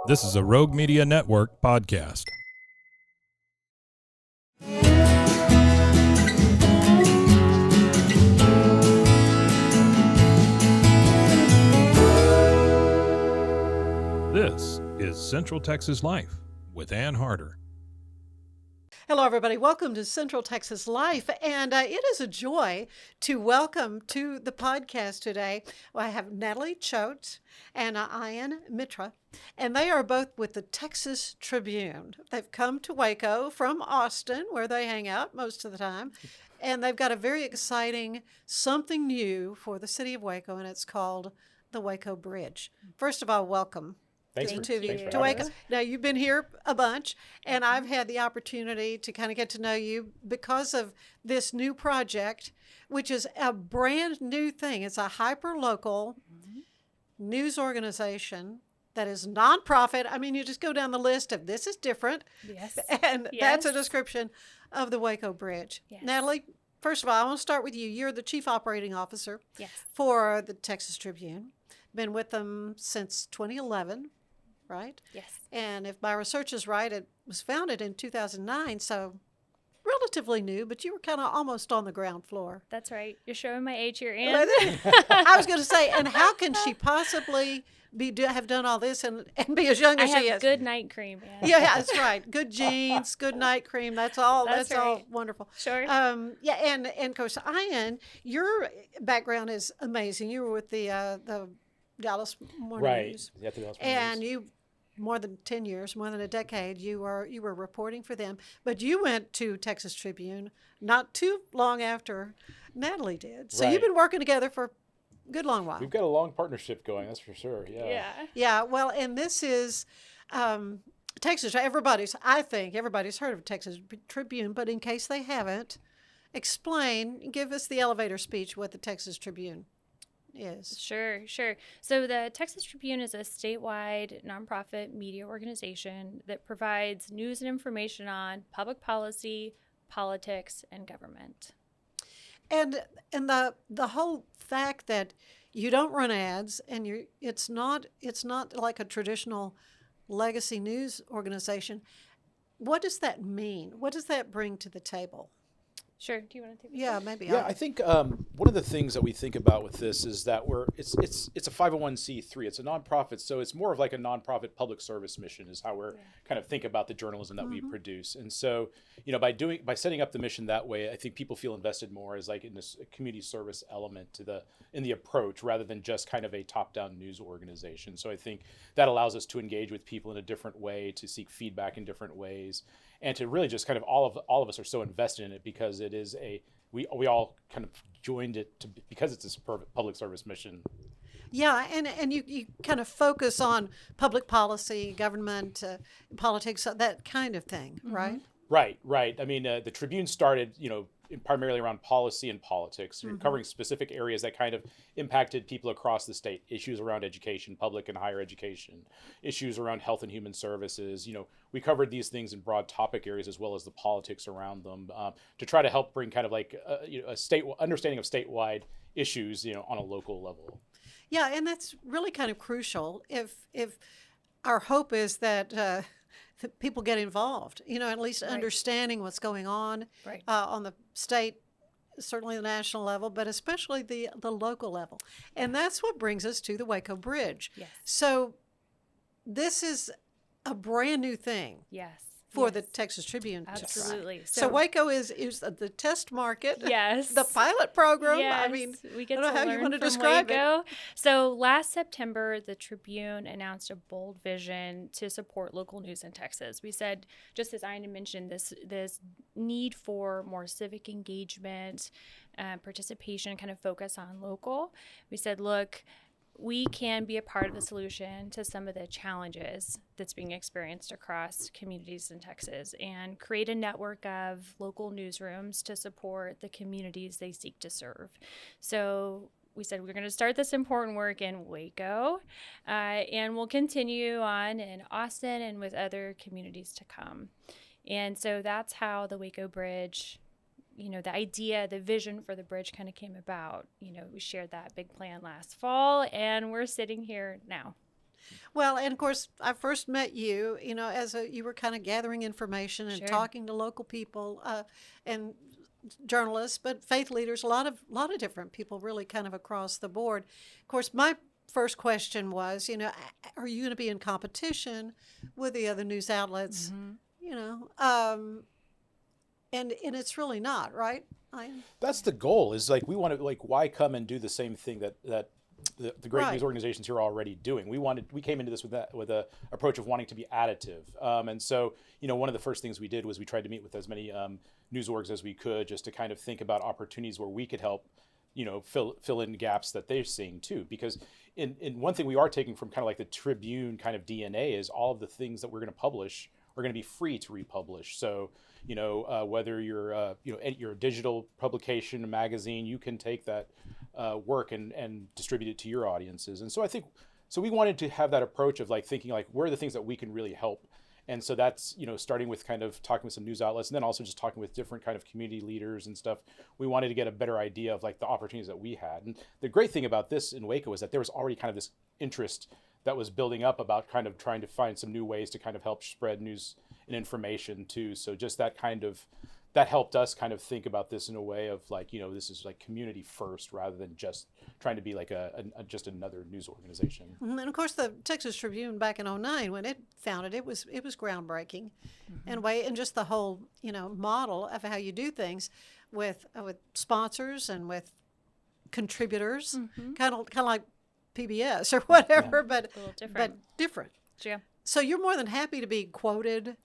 This is a Rogue Media Network podcast. This is Central Texas Life with Ann Harder. Hello, everybody. Welcome to Central Texas Life. And it is a joy to welcome to the podcast today. I have Natalie Choate and Ian Mitra, and they are both with the Texas Tribune. They've come to Waco from Austin, where they hang out most of the time. And they've got a very exciting something new for the city of Waco, and it's called the Waco Bridge. First of all, welcome. Thanks to for Waco. us. Now, you've been here a bunch, and I've had the opportunity to kind of get to know you because of this new project, which is a brand new thing. It's a hyper-local news organization that is nonprofit. I mean, you just go down the list of this is different. Yes. And Yes. that's a description of the Waco Bridge. Yes. Natalie, first of all, I want to start with you. You're the Chief Operating Officer Yes. for the Texas Tribune. Been with them since 2011. Right? Yes. And if my research is right, it was founded in 2009, so relatively new, but you were kind of almost on the ground floor. That's right. You're showing my age here, Ann. I was going to say, and how can she possibly have done all this and be as young as I she have is? good night cream, Ann. Yeah, that's right. Good jeans, good night cream. That's all. That's all right. wonderful. Sure. Yeah, and of course, Ian, your background is amazing. You were with the Dallas Morning News. Yeah, the Dallas Morning And News. you, more than 10 years, more than a decade, you were reporting for them. But you went to Texas Tribune not too long after Natalie did. So you've Right. been working together for a good long while. We've got a long partnership going, that's for sure. Yeah. Yeah. Yeah, well, and this is Texas. I think everybody's heard of Texas Tribune, but in case they haven't, give us the elevator speech what the Texas Tribune is. Sure. So the Texas Tribune is a statewide nonprofit media organization that provides news and information on public policy, politics, and government. And the whole fact that you don't run ads and it's not like a traditional legacy news organization. What does that mean? What does that bring to the table? Sure. Do you want to take this? Yeah, maybe. Yeah, I think one of the things that we think about with this is that it's a 501c3. It's a nonprofit, so it's more of like a nonprofit public service mission is how we're kind of think about the journalism that we produce. And so, by setting up the mission that way, I think people feel invested more as like in this community service element in the approach rather than just kind of a top-down news organization. So I think that allows us to engage with people in a different way, to seek feedback in different ways, and to really just kind of all of us are so invested in it because it is we all kind of joined it because it's a public service mission. Yeah, and you kind of focus on public policy, government, politics, that kind of thing, right? Right. I mean, the Tribune started, primarily around policy and politics, covering specific areas that kind of impacted people across the state. Issues around education, public and higher education, issues around health and human services. We covered these things in broad topic areas as well as the politics around them to try to help bring kind of like a state understanding of statewide issues, on a local level. Yeah, and that's really kind of crucial. If our hope is that people get involved, at least understanding what's going on on the state, certainly the national level, but especially the local level. And that's what brings us to the Waco Bridge. Yes. So this is a brand new thing. Yes. For the Texas Tribune to try. Absolutely. So Waco is the test market. Yes. The pilot program. Yes. I mean, we get I don't to know how learn you want to from describe Waco. So last September, the Tribune announced a bold vision to support local news in Texas. We said, just as Ina mentioned, this need for more civic engagement, participation, kind of focus on local. We said, look, we can be a part of the solution to some of the challenges that's being experienced across communities in Texas and create a network of local newsrooms to support the communities they seek to serve. So we said we're going to start this important work in Waco, and we'll continue on in Austin and with other communities to come. And so that's how the Waco Bridge, the idea, the vision for the bridge kind of came about. We shared that big plan last fall, and we're sitting here now. Well, and of course, I first met you, as you were kind of gathering information and Sure. talking to local people and journalists, but faith leaders, a lot of different people, really kind of across the board. Of course, my first question was, are you going to be in competition with the other news outlets? You know, and it's really not, right? That's the goal. Is like we want to why come and do the same thing that the great Right. news organizations here are already doing. We came into this with a approach of wanting to be additive, and so one of the first things we did was we tried to meet with as many news orgs as we could, just to kind of think about opportunities where we could help fill in gaps that they're seeing too. Because in one thing we are taking from kind of like the Tribune kind of DNA is all of the things that we're going to publish are going to be free to republish. So whether you're you're a digital publication, a magazine, you can take that work and distribute it to your audiences. And so I think we wanted to have that approach of like thinking like where are the things that we can really help. And so that's starting with kind of talking with some news outlets, and then also just talking with different kind of community leaders and stuff. We wanted to get a better idea of like the opportunities that we had. And the great thing about this in Waco is that there was already kind of this interest that was building up about kind of trying to find some new ways to kind of help spread news and information too. So just that helped us kind of think about this in a way of like, this is like community first rather than just trying to be like just another news organization. And of course, the Texas Tribune back in '09, when it founded, it was groundbreaking, and just the whole model of how you do things with sponsors and with contributors, kind of like PBS or whatever, but A little different. but different. Yeah. So you're more than happy to be quoted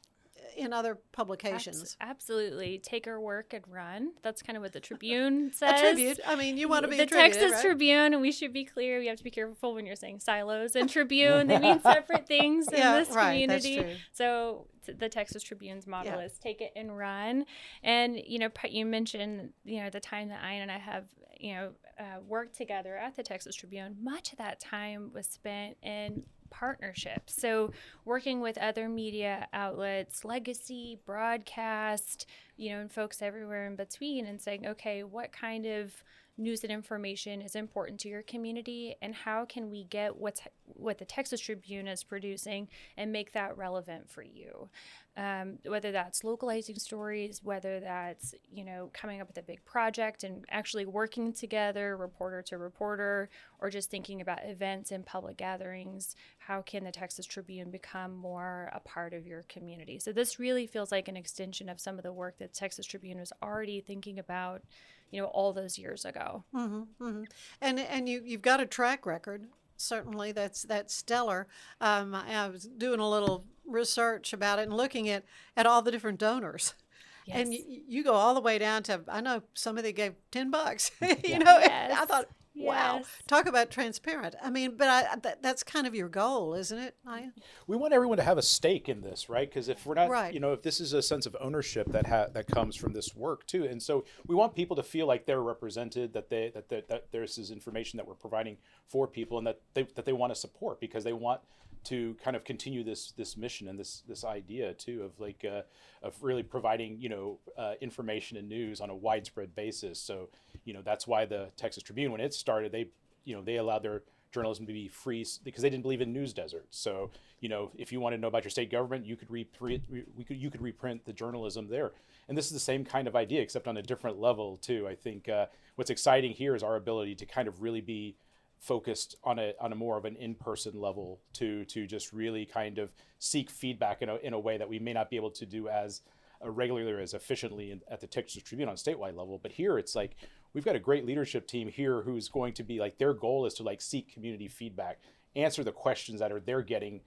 in other publications. Absolutely. Take our work and run. That's kind of what the Tribune says. A tribute. I mean, you want to be the attributed, Texas right? Tribune, and we should be clear. We have to be careful when you're saying silos and Tribune. They mean separate things in Yeah, this right, that's community. true. So the Texas Tribune's model is take it and run. And you mentioned the time that Ian and I have worked together at the Texas Tribune. Much of that time was spent in partnerships. So working with other media outlets, legacy, broadcast, and folks everywhere in between, and saying, okay, what kind of news and information is important to your community, and how can we get what the Texas Tribune is producing and make that relevant for you? Whether that's localizing stories, whether that's coming up with a big project and actually working together, reporter to reporter, or just thinking about events and public gatherings. How can the Texas Tribune become more a part of your community? So this really feels like an extension of some of the work that Texas Tribune was already thinking about all those years ago. And you've got a track record. Certainly, that's stellar. I was doing a little research about it and looking at all the different donors. Yes. And you go all the way down to, I know somebody gave $10. Yes. I thought, wow, Yes. talk about transparent. I mean, but that's kind of your goal, isn't it, Aya? We want everyone to have a stake in this, right? Because if we're not, Right. if this is a sense of ownership that comes from this work too, and so we want people to feel like they're represented, that there's this information that we're providing for people, and that they want to support because they want to kind of continue this mission and this idea too of like of really providing information and news on a widespread basis. So that's why the Texas Tribune, when it started, they allowed their journalism to be free because they didn't believe in news deserts. So if you wanted to know about your state government, you could reprint the journalism there. And this is the same kind of idea, except on a different level too. I think what's exciting here is our ability to kind of really be focused on a more of an in-person level to just really kind of seek feedback in a way that we may not be able to do as regularly or as efficiently at the Texas Tribune on statewide level. But here it's like we've got a great leadership team here who's going to be like, their goal is to like seek community feedback, answer the questions that they're getting,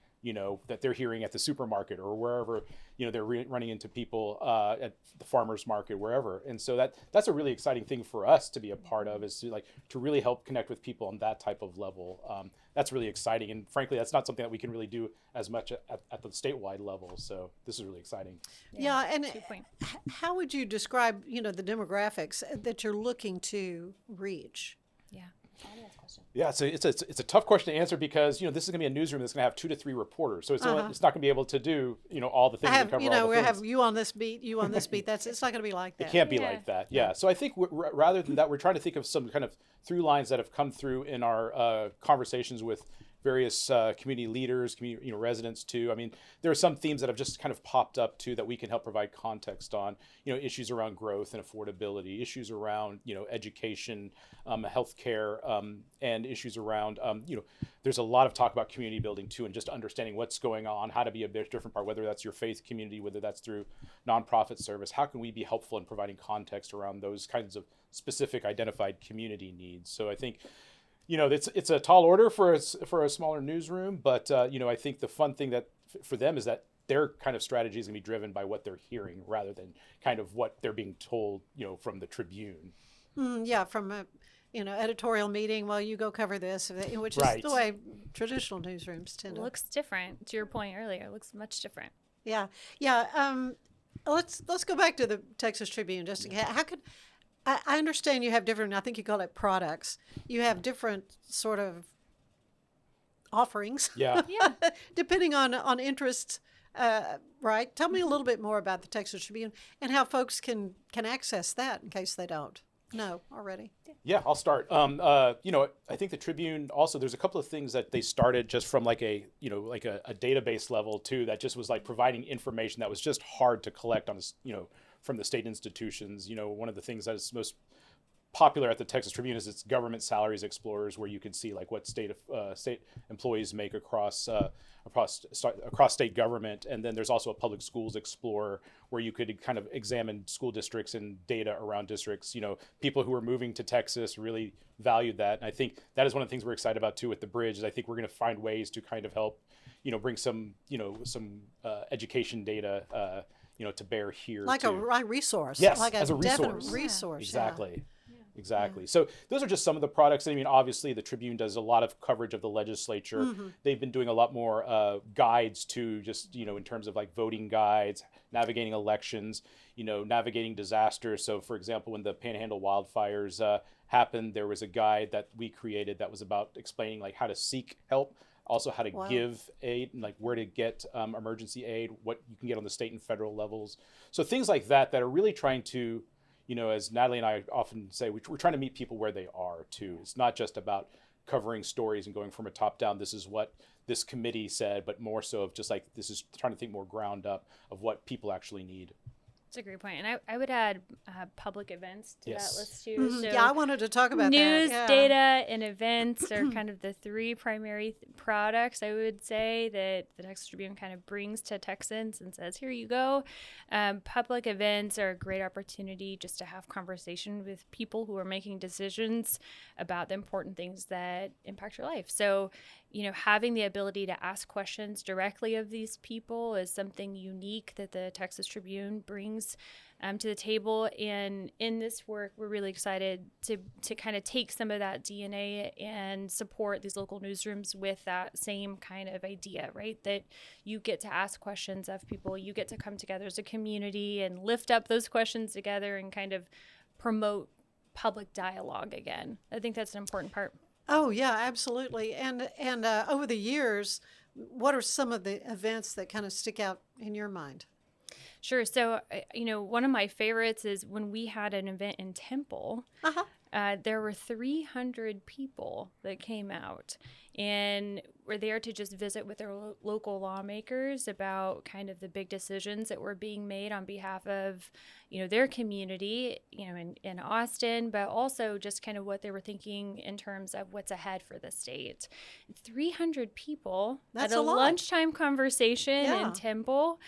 that they're hearing at the supermarket or wherever, they're running into people at the farmer's market, wherever. And so that's a really exciting thing for us to be a part of, is to really help connect with people on that type of level. That's really exciting. And frankly, that's not something that we can really do as much at the statewide level. So this is really exciting. Yeah, and Good point. how would you describe, the demographics that you're looking to reach? Yeah. Audience question. Yeah, it's a tough question to answer because this is going to be a newsroom that's going to have 2 to 3 reporters, so it's not going to be able to do all the things. I have, and cover all the we things. have you on this beat, you on this beat. It's not going to be like that. It can't be Yeah. like that. Yeah. So I think rather than that, we're trying to think of some kind of through lines that have come through in our conversations with various community leaders, community residents too. I mean, there are some themes that have just kind of popped up too that we can help provide context on. Issues around growth and affordability, issues around education, healthcare, and issues around there's a lot of talk about community building too, and just understanding what's going on, how to be a bit different part, whether that's your faith community, whether that's through nonprofit service. How can we be helpful in providing context around those kinds of specific identified community needs? So I think it's a tall order for a smaller newsroom, but I think the fun thing that for them is that their kind of strategy is going to be driven by what they're hearing rather than kind of what they're being told, from the Tribune. From a editorial meeting. Well, you go cover this, which is Right. the way traditional newsrooms tend to. Looks different. To your point earlier, it looks much different. Yeah. Let's go back to the Texas Tribune. How could I understand you have different, I think you call it products. You have different sort of offerings. Yeah. Yeah. Depending on interests, right? Tell me a little bit more about the Texas Tribune and how folks can access that in case they don't know already. Yeah, I'll start. I think the Tribune also, there's a couple of things that they started just from like a database level too, that just was like providing information that was just hard to collect on, from the state institutions. One of the things that is most popular at the Texas Tribune is its Government Salaries Explorers, where you can see like what state employees make across state government. And then there's also a Public Schools Explorer, where you could kind of examine school districts and data around districts. People who are moving to Texas really valued that. And I think that is one of the things we're excited about too with the bridge, is I think we're going to find ways to kind of help, bring some education data, to bear here. Like too. a resource. Yes, like as a definite resource. resource. Exactly. Exactly. So those are just some of the products. I mean, obviously, the Tribune does a lot of coverage of the legislature. Mm-hmm. They've been doing a lot more guides too, just, in terms of like voting guides, navigating elections, navigating disasters. So, for example, when the Panhandle wildfires happened, there was a guide that we created that was about explaining like how to seek help, also how to give aid, and like where to get emergency aid, what you can get on the state and federal levels. So things like that are really trying to, as Natalie and I often say, we're trying to meet people where they are too. It's not just about covering stories and going from a top down, this is what this committee said, but more so of just like, this is trying to think more ground up of what people actually need. That's a great point. And I would add public events to that list too. Mm-hmm. So I wanted to talk about news, that. data, and events are kind of the three primary products, I would say, that the Texas Tribune kind of brings to Texans and says, here you go. Public events are a great opportunity just to have conversation with people who are making decisions about the important things that impact your life. So, having the ability to ask questions directly of these people is something unique that the Texas Tribune brings to the table. And in this work, we're really excited to kind of take some of that DNA and support these local newsrooms with that same kind of idea, right? That you get to ask questions of people, you get to come together as a community and lift up those questions together and kind of promote public dialogue again. I think that's an important part. Oh yeah, absolutely. And over the years, what are some of the events that kind of stick out in your mind? Sure. So, one of my favorites is when we had an event in Temple. There were 300 people that came out and were there to just visit with their local lawmakers about kind of the big decisions that were being made on behalf of, their community, in Austin, but also just kind of what they were thinking in terms of what's ahead for the state. 300 people That's at a a lot. lunchtime conversation Yeah. in Temple.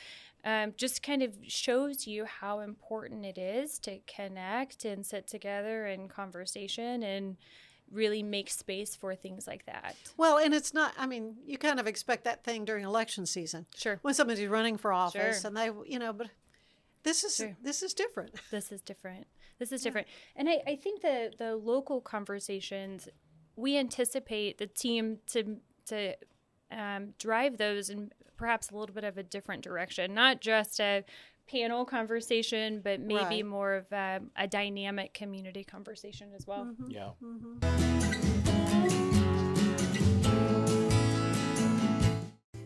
Just kind of shows you how important it is to connect and sit together in conversation and really make space for things like that. Well, and it's not, you kind of expect that thing during election season. Sure. When somebody's running for office Sure. and they, but this is Sure. this is different. This is different. And I think the local conversations, we anticipate the team to drive those in perhaps a little bit of a different direction, not just a panel conversation, but maybe Right. more of a dynamic community conversation as well. Mm-hmm. Yeah.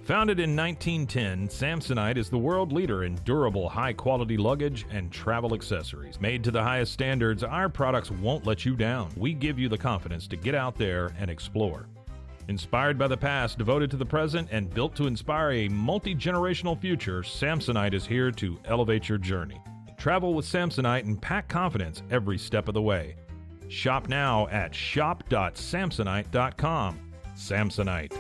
Founded in 1910, Samsonite is the world leader in durable, high-quality luggage and travel accessories. Made to the highest standards, our products won't let you down. We give you the confidence to get out there and explore. Inspired by the past, devoted to the present, and built to inspire a multi-generational future, Samsonite is here to elevate your journey. Travel with Samsonite and pack confidence every step of the way. Shop now at shop.samsonite.com. Samsonite.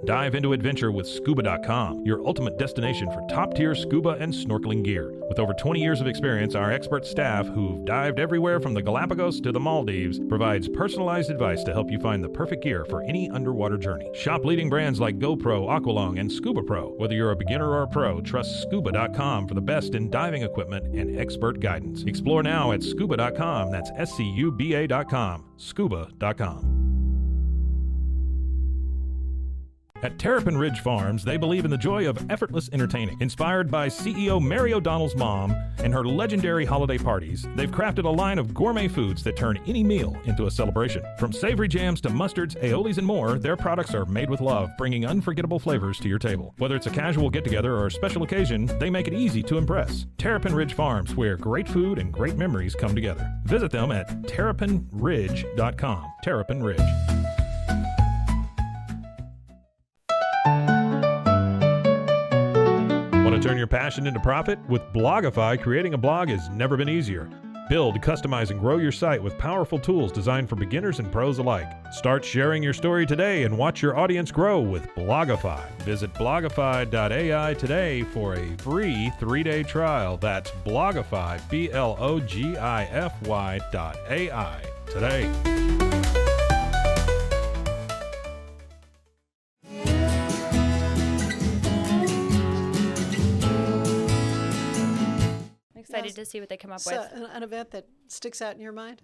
Dive into adventure with scuba.com, your ultimate destination for top-tier scuba and snorkeling gear. With over 20 years of experience, our expert staff, who've dived everywhere from the Galapagos to the Maldives, provides personalized advice to help you find the perfect gear for any underwater journey. Shop leading brands like GoPro, Aqualung, and Scuba Pro. Whether you're a beginner or a pro, trust scuba.com for the best in diving equipment and expert guidance. Explore now at scuba.com. That's SCUBA.com. Scuba.com. At Terrapin Ridge Farms, they believe in the joy of effortless entertaining. Inspired by CEO Mary O'Donnell's mom and her legendary holiday parties, they've crafted a line of gourmet foods that turn any meal into a celebration. From savory jams to mustards, aiolis, and more, their products are made with love, bringing unforgettable flavors to your table. Whether it's a casual get-together or a special occasion, they make it easy to impress. Terrapin Ridge Farms, where great food and great memories come together. Visit them at terrapinridge.com. Terrapin Ridge. Want to turn your passion into profit? With Blogify, creating a blog has never been easier. Build, customize, and grow your site with powerful tools designed for beginners and pros alike. Start sharing your story today and watch your audience grow with Blogify. Visit blogify.ai today for a free 3-day trial. That's Blogify, Blogify.ai today. Excited to see what they come up So with. an event that sticks out in your mind?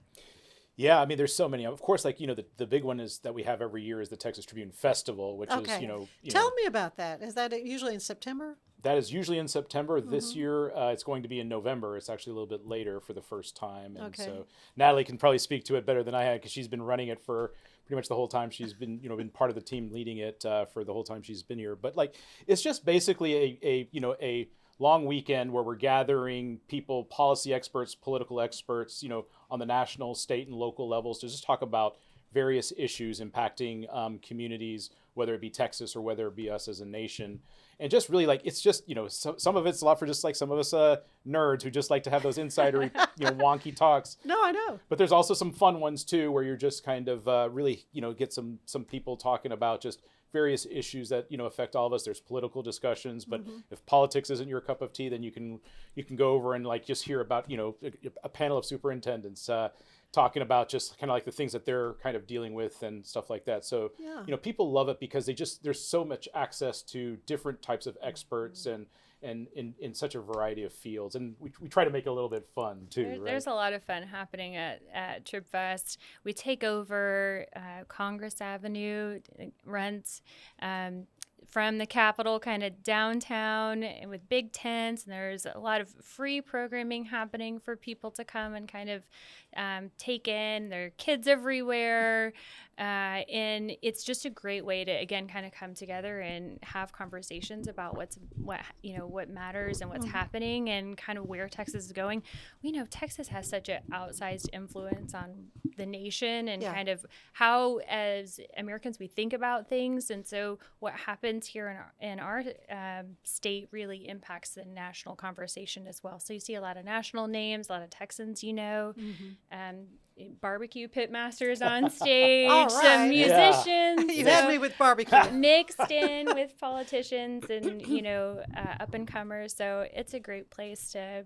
Yeah, I mean, there's so many. Of course, like, the big one is that we have every year is the Texas Tribune Festival, which is, Tell me about that. Is that usually in September? That is usually in September. This year, it's going to be in November. It's actually a little bit later for the first time. And so Natalie can probably speak to it better than I had, because she's been running it for pretty much the whole time she's been, been part of the team leading it for the whole time she's been here. But like, it's just basically a long weekend where we're gathering people, policy experts, political experts, on the national, state, and local levels to just talk about various issues impacting communities, whether it be Texas or whether it be us as a nation. And just really, like, it's just, some of it's a lot for just like some of us nerds who just like to have those insidery, wonky talks. No, I know. But there's also some fun ones too, where you're just kind of really, get some people talking about just various issues that affect all of us. There's political discussions, but if politics isn't your cup of tea, then you can go over and like just hear about a panel of superintendents talking about just kind of like the things that they're kind of dealing with and stuff like that. So people love it because there's so much access to different types of experts and in such a variety of fields, and we try to make it a little bit fun too. There's a lot of fun happening at Trib Fest. We take over Congress Avenue, runs from the Capitol kind of downtown, and with big tents, and there's a lot of free programming happening for people to come and kind of take in. There are kids everywhere, and it's just a great way to, again, kind of come together and have conversations about what matters and what's happening and kind of where Texas is going. We know Texas has such an outsized influence on the nation and kind of how, as Americans, we think about things, and so what happens here in our state really impacts the national conversation as well. So you see a lot of national names, a lot of Texans, barbecue pit masters on stage, some musicians. You had me with barbecue. Mixed in with politicians and, up and comers. So it's a great place to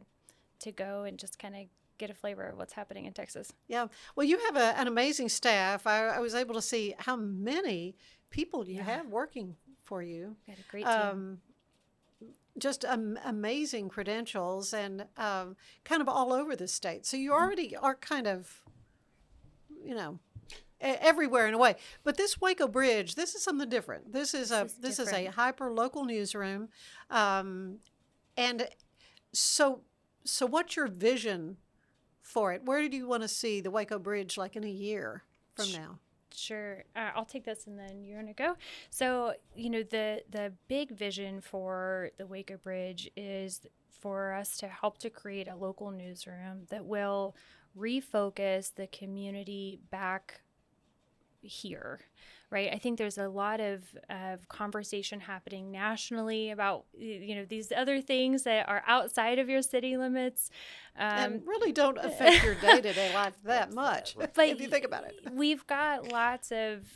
go and just kind of get a flavor of what's happening in Texas. Yeah. Well, you have an amazing staff. I was able to see how many people you have working for you. Got a great team. Just amazing credentials and kind of all over the state. So you already are kind of, everywhere in a way. But this Waco Bridge, this is something different. This is a hyper local newsroom, and so what's your vision for it? Where do you want to see the Waco Bridge like in a year from now? Sure. I'll take this and then you're going to go. So, the big vision for the Waco Bridge is for us to help to create a local newsroom that will refocus the community back here, right? I think there's a lot of conversation happening nationally about, these other things that are outside of your city limits. And really don't affect your day-to-day life that much, But if you think about it. We've got lots of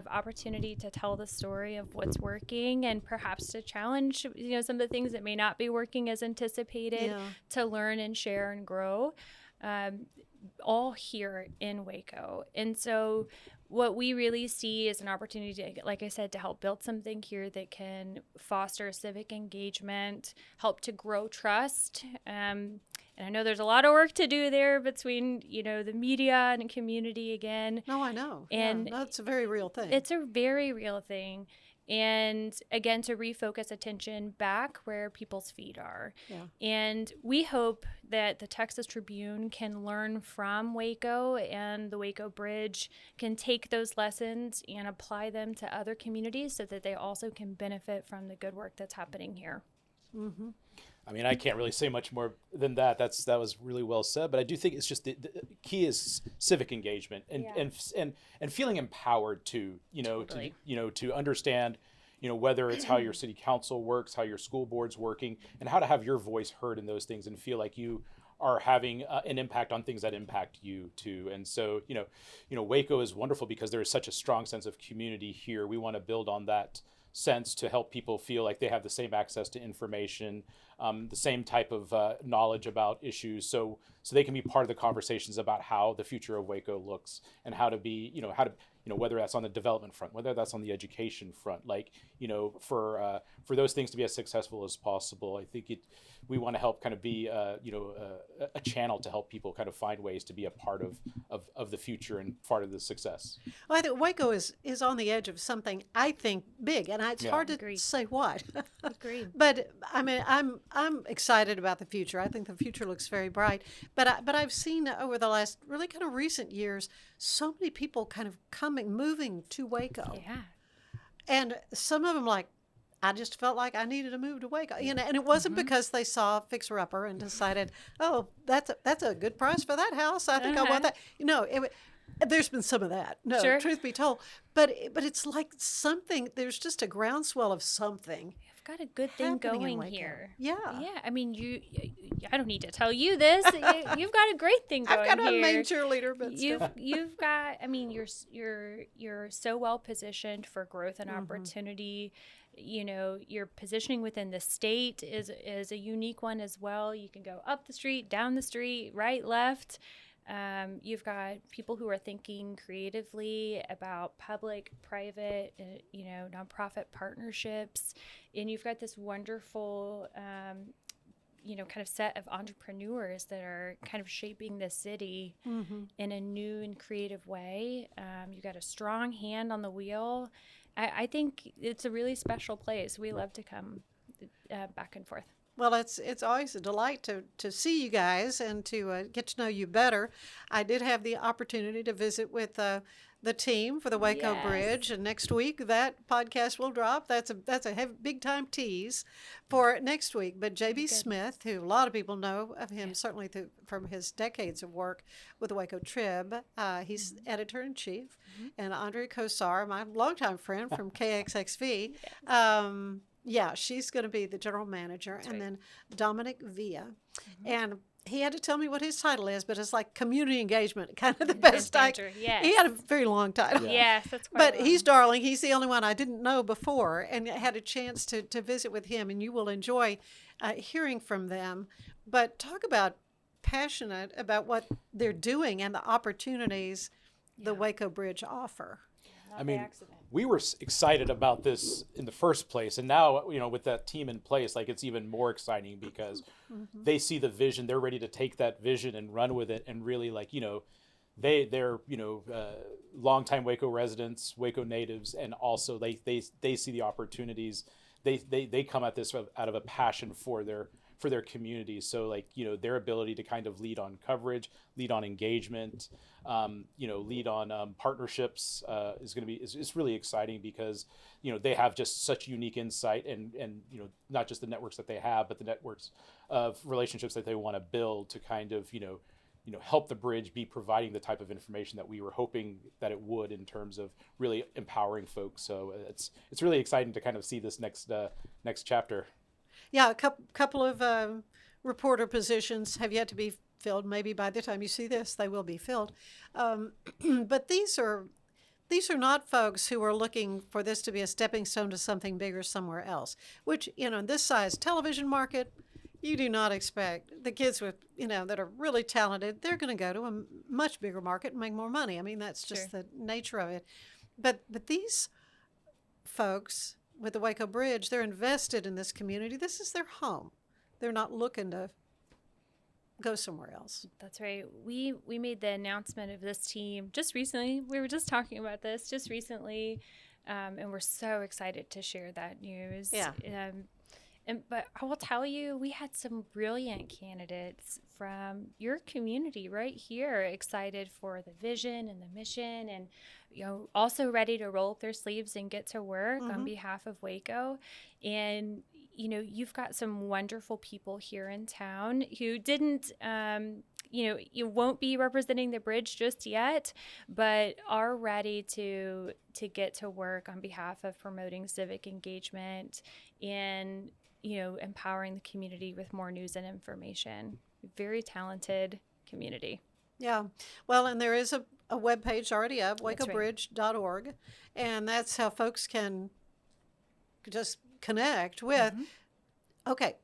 opportunity to tell the story of what's working and perhaps to challenge, some of the things that may not be working as anticipated, to learn and share and grow, all here in Waco. And so what we really see is an opportunity to, like I said, to help build something here that can foster civic engagement, help to grow trust. And I know there's a lot of work to do there between, the media and the community again. No, I know. And that's a very real thing. It's a very real thing. And again, to refocus attention back where people's feet are. Yeah. And we hope that the Texas Tribune can learn from Waco, and the Waco Bridge can take those lessons and apply them to other communities so that they also can benefit from the good work that's happening here. Mm-hmm. I mean, I can't really say much more than that. That was really well said. But I do think it's just the key is civic engagement and feeling empowered to Totally. to understand whether it's how your city council works, how your school board's working, and how to have your voice heard in those things and feel like you are having an impact on things that impact you too. And so Waco is wonderful because there is such a strong sense of community here. We want to build on that sense to help people feel like they have the same access to information, the same type of knowledge about issues, so they can be part of the conversations about how the future of Waco looks and how to be, whether that's on the development front, whether that's on the education front, for those things to be as successful as possible. I think we want to help kind of be, a channel to help people kind of find ways to be a part of the future and part of the success. Well, I think Waco is on the edge of something, I think, big, and it's hard to Agreed. say what. Agreed. But I mean, I'm excited about the future. I think the future looks very bright. But I've seen over the last really kind of recent years so many people kind of moving to Waco. Yeah. And some of them I just felt like I needed to move to Waco, and it wasn't because they saw Fixer Upper and decided, oh, that's a good price for that house. I think I want that. There's been some of that. No, Sure. Truth be told, but it's like something. There's just a groundswell of something. I've got a good thing happening in going Waco. here. Yeah. Yeah. I mean, I don't need to tell you this. You've got a great thing going I've got here. a main cheerleader, but still. You've got. I mean, you're so well positioned for growth and opportunity. Your positioning within the state is a unique one as well. You can go up the street, down the street, right, left. You've got people who are thinking creatively about public, private, nonprofit partnerships, and you've got this wonderful, kind of set of entrepreneurs that are kind of shaping the city in a new and creative way. You've got a strong hand on the wheel. I think it's a really special place. We love to come back and forth. Well, it's always a delight to see you guys and to get to know you better. I did have the opportunity to visit with the team for the Waco Yes. Bridge, and next week that podcast will drop. That's a big time tease for next week. But J.B. Smith, who a lot of people know of him, certainly from his decades of work with the Waco Trib, he's editor in chief, and Andre Kosar, my longtime friend from KXXV. Yeah, she's going to be the general manager, and then Dominic Villa. And he had to tell me what his title is, but it's like community engagement, kind of the best Yes. He had a very long title. Yes, that's quite But long. he's darling. He's the only one I didn't know before, and I had a chance to visit with him, and you will enjoy hearing from them. But talk about passionate about what they're doing and the opportunities the Waco Bridge offer. I mean, we were excited about this in the first place, and now with that team in place, it's even more exciting because they see the vision. They're ready to take that vision and run with it, and really they're longtime Waco residents, Waco natives, and also they see the opportunities. They come at this out of a passion for their communities. So their ability to kind of lead on coverage, lead on engagement, lead on partnerships is going to be is really exciting because they have just such unique insight and not just the networks that they have, but the networks of relationships that they want to build to kind of help the bridge be providing the type of information that we were hoping that it would in terms of really empowering folks. So it's really exciting to kind of see this next chapter. Yeah, a couple of reporter positions have yet to be filled. Maybe by the time you see this, they will be filled. But these are not folks who are looking for this to be a stepping stone to something bigger somewhere else, which, in this size television market, you do not expect the kids with, that are really talented, they're going to go to a much bigger market and make more money. I mean, that's just the nature of it. But these folks with the Waco Bridge, they're invested in this community. This is their home. They're not looking to go somewhere else. That's right. We made the announcement of this team just recently. We were just talking about this just recently, and we're so excited to share that news. Yeah. But I will tell you, we had some brilliant candidates from your community right here, excited for the vision and the mission, and also ready to roll up their sleeves and get to work on behalf of Waco. And you've got some wonderful people here in town who didn't, you won't be representing the bridge just yet, but are ready to get to work on behalf of promoting civic engagement and empowering the community with more news and information. Very talented community. Yeah. Well, and there is a webpage already up, wacobridge.org, and that's how folks can just connect with. Okay,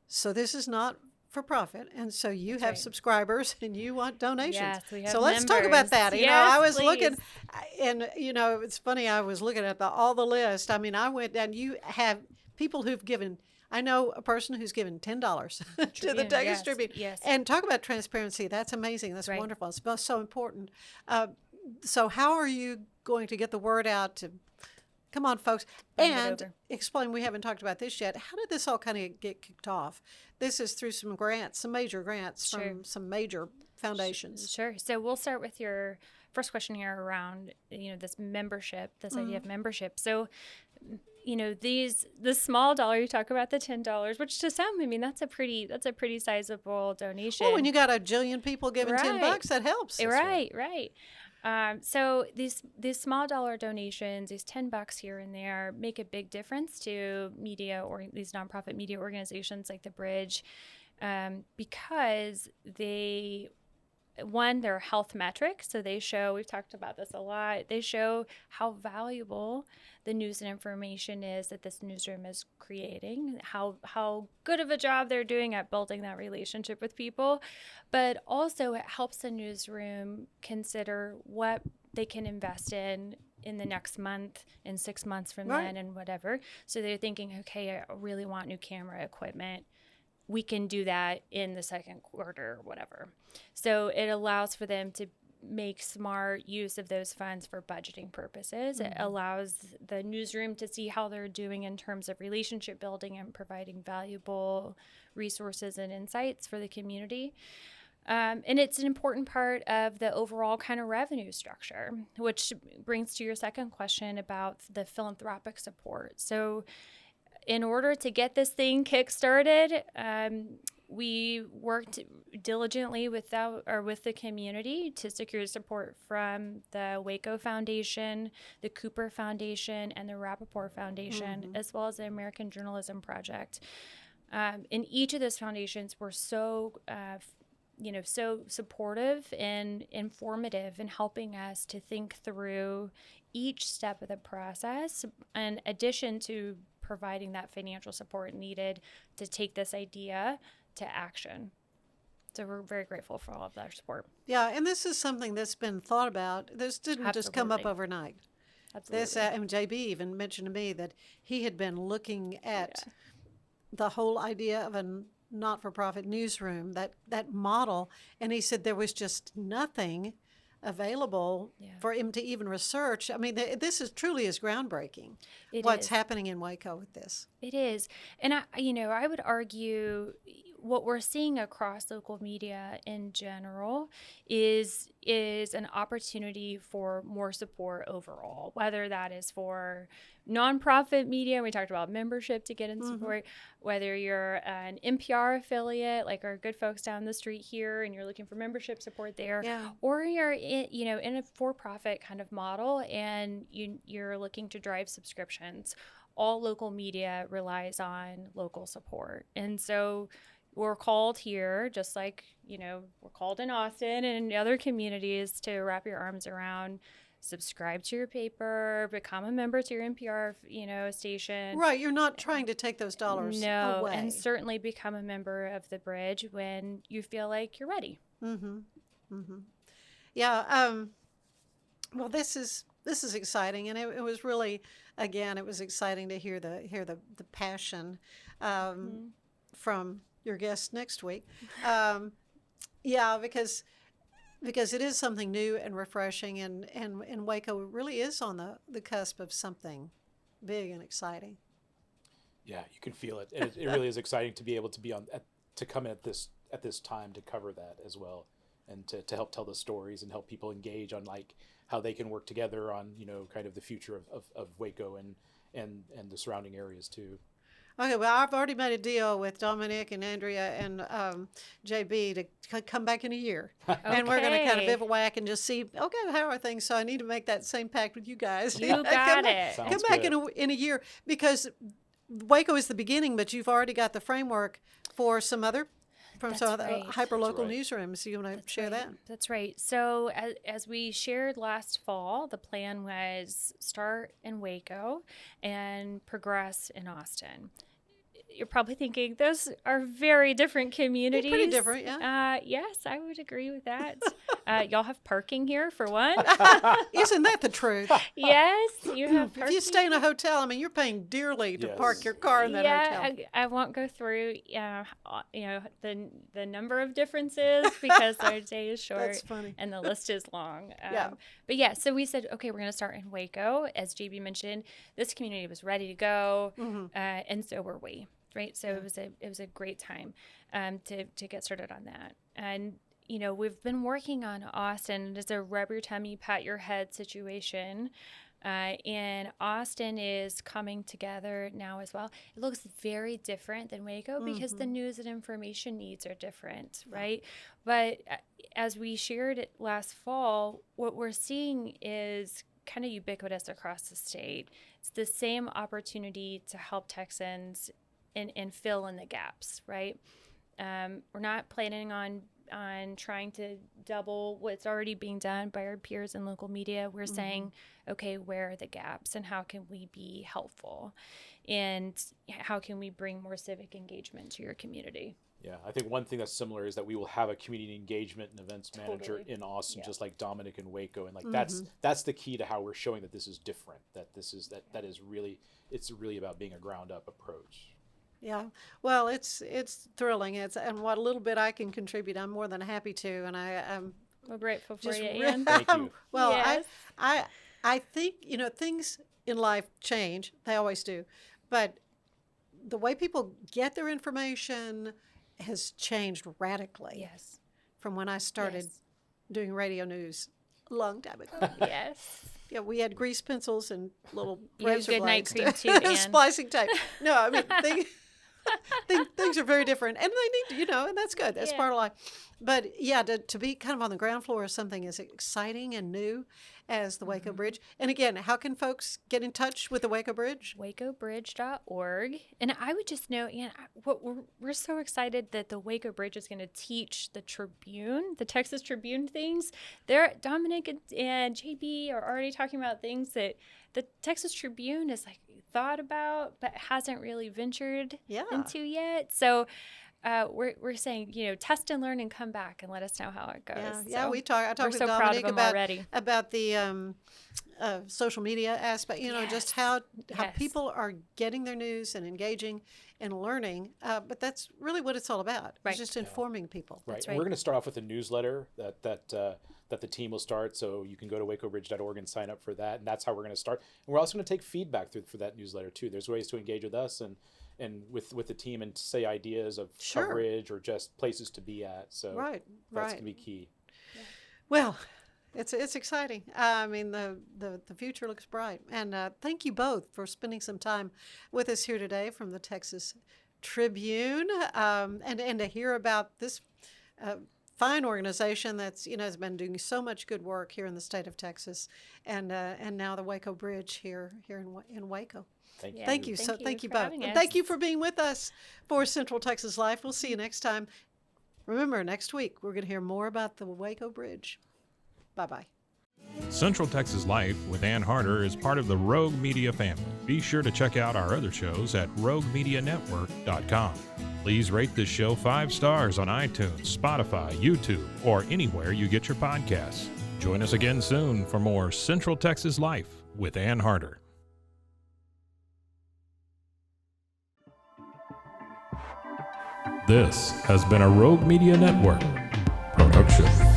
so this is not for profit, and so you have subscribers and you want donations. Yes, we have so let's members. talk about that. Yes, I was please. looking, and it's funny. I was looking at all the list. I mean, I went down. You have people who've given. I know a person who's given $10 to the Texas Tribune. Yes. And talk about transparency. That's amazing. That's wonderful. It's both so important. So how are you going to get the word out to, come on, folks, and explain, we haven't talked about this yet. How did this all kind of get kicked off? This is through some grants, some major grants from some major foundations. Sure. So we'll start with your first question here around, this membership, this idea of membership. So, the small dollar, you talk about the $10, which to some, I mean, that's a pretty sizable donation. Well, when you got a jillion people giving $10, that helps. Right. So these small dollar donations, these $10 here and there, make a big difference to media or these nonprofit media organizations like the Bridge, because they're health metrics. So they show, we've talked about this a lot, they show how valuable the news and information is that this newsroom is creating, how good of a job they're doing at building that relationship with people. But also it helps the newsroom consider what they can invest in the next month, in 6 months from then, and whatever. So they're thinking, okay, I really want new camera equipment. We can do that in the second quarter or whatever. So it allows for them to make smart use of those funds for budgeting purposes. It allows the newsroom to see how they're doing in terms of relationship building and providing valuable resources and insights for the community. And it's an important part of the overall kind of revenue structure, which brings to your second question about the philanthropic support. So in order to get this thing kick-started, we worked diligently with the community to secure support from the Waco Foundation, the Cooper Foundation, and the Rappaport Foundation, as well as the American Journalism Project. And each of those foundations were so supportive and informative in helping us to think through each step of the process, in addition to providing that financial support needed to take this idea to action. So we're very grateful for all of their support. Yeah, and this is something that's been thought about. This didn't just come up overnight. Absolutely. This, JB even mentioned to me that he had been looking at the whole idea of a not-for-profit newsroom, that model, and he said there was just nothing available for him to even research. I mean, this is truly is groundbreaking. What's happening in Waco with this? It is, and I would argue what we're seeing across local media in general is an opportunity for more support overall, whether that is for nonprofit media. We talked about membership to get in support, whether you're an NPR affiliate, like our good folks down the street here, and you're looking for membership support there, or you're in a for-profit kind of model and you're looking to drive subscriptions. All local media relies on local support. And so we're called here, just like, we're called in Austin and in other communities, to wrap your arms around, subscribe to your paper, become a member to your NPR, station. Right. You're not trying to take those dollars away. And certainly become a member of the Bridge when you feel like you're ready. Yeah. Well, this is exciting, and it was really, again, it was exciting to hear the passion from your guest next week. Because it is something new and refreshing, and Waco really is on the cusp of something big and exciting. Yeah, you can feel it. And it really is exciting to be able to be to come in at this time to cover that as well, and to help tell the stories and help people engage on like how they can work together on, kind of the future of Waco and the surrounding areas too. Okay, well, I've already made a deal with Dominic and Andrea and JB to come back in a year. And we're going to kind of bivouac and just see, okay, how are things? So I need to make that same pact with you guys. You got it. Come back in a year, because Waco is the beginning, but you've already got the framework for some other hyper-local newsrooms. So you want to share that? That's right. So as we shared last fall, the plan was start in Waco and progress in Austin. You're probably thinking those are very different communities. Pretty different, yeah. Yes, I would agree with that. Y'all have parking here for one. Isn't that the truth? Yes, you have parking. If you stay in a hotel, you're paying dearly to park your car in that hotel. I won't go through, the number of differences because our day is short. That's funny. And the list is long. But so we said, okay, we're going to start in Waco. As JB mentioned, this community was ready to go, and so were we. Right, so it was a great time to get started on that, and we've been working on Austin. It's a rub your tummy, pat your head situation, and Austin is coming together now as well. It looks very different than Waco because the news and information needs are different, right? But as we shared it last fall, what we're seeing is kind of ubiquitous across the state. It's the same opportunity to help Texans and fill in the gaps, right? We're not planning on trying to double what's already being done by our peers in local media. We're saying, okay, where are the gaps and how can we be helpful? And how can we bring more civic engagement to your community? Yeah, I think one thing that's similar is that we will have a community engagement and events manager in Austin, just like Dominic and Waco, and that's the key to how we're showing that this is different. That this is that is really, it's really about being a ground up approach. Yeah, well, it's thrilling. And what little bit I can contribute, I'm more than happy to. And we're grateful for you, Ann. Thank you. Well, yes. I think things in life change. They always do, but the way people get their information has changed radically. Yes. From when I started doing radio news a long time ago. Yes. Yeah, we had grease pencils and little razor good blades. Night cream too, Ann. Splicing tape. No, I mean things are very different, and they need to, and that's good. That's part of life. But to be kind of on the ground floor of something as exciting and new as the Waco Bridge. And again, how can folks get in touch with the Waco Bridge? WacoBridge.org. And I would just note, we're so excited that the Waco Bridge is going to teach the Tribune, the Texas Tribune things. Dominic and JB are already talking about things that the Texas Tribune is thought about but hasn't really ventured into yet. So we're saying, test and learn and come back and let us know how it goes. Yeah, so I talked with Dominic about the social media aspect, just how people are getting their news and engaging and learning. But that's really what it's all about. Right. It's just informing people. Right. That's And we're going to start off with a newsletter that that the team will start. So you can go to wacobridge.org and sign up for that. And that's how we're going to start. And we're also going to take feedback for that newsletter too. There's ways to engage with us and with the team and say ideas of coverage or just places to be at. So that's going to be key. Well, it's exciting. I mean, the future looks bright. And thank you both for spending some time with us here today from the Texas Tribune, and to hear about this fine organization that's has been doing so much good work here in the state of Texas, and now the Waco Bridge here in Waco. Thank you. Thank you. So thank you for both, having and us. thank you for being with us for Central Texas Life. We'll see you next time. Remember, next week we're going to hear more about the Waco Bridge. Bye-bye. Central Texas Life with Ann Harder is part of the Rogue Media family. Be sure to check out our other shows at roguemedianetwork.com. Please rate this show 5 stars on iTunes, Spotify, YouTube, or anywhere you get your podcasts. Join us again soon for more Central Texas Life with Ann Harder. This has been a Rogue Media Network production.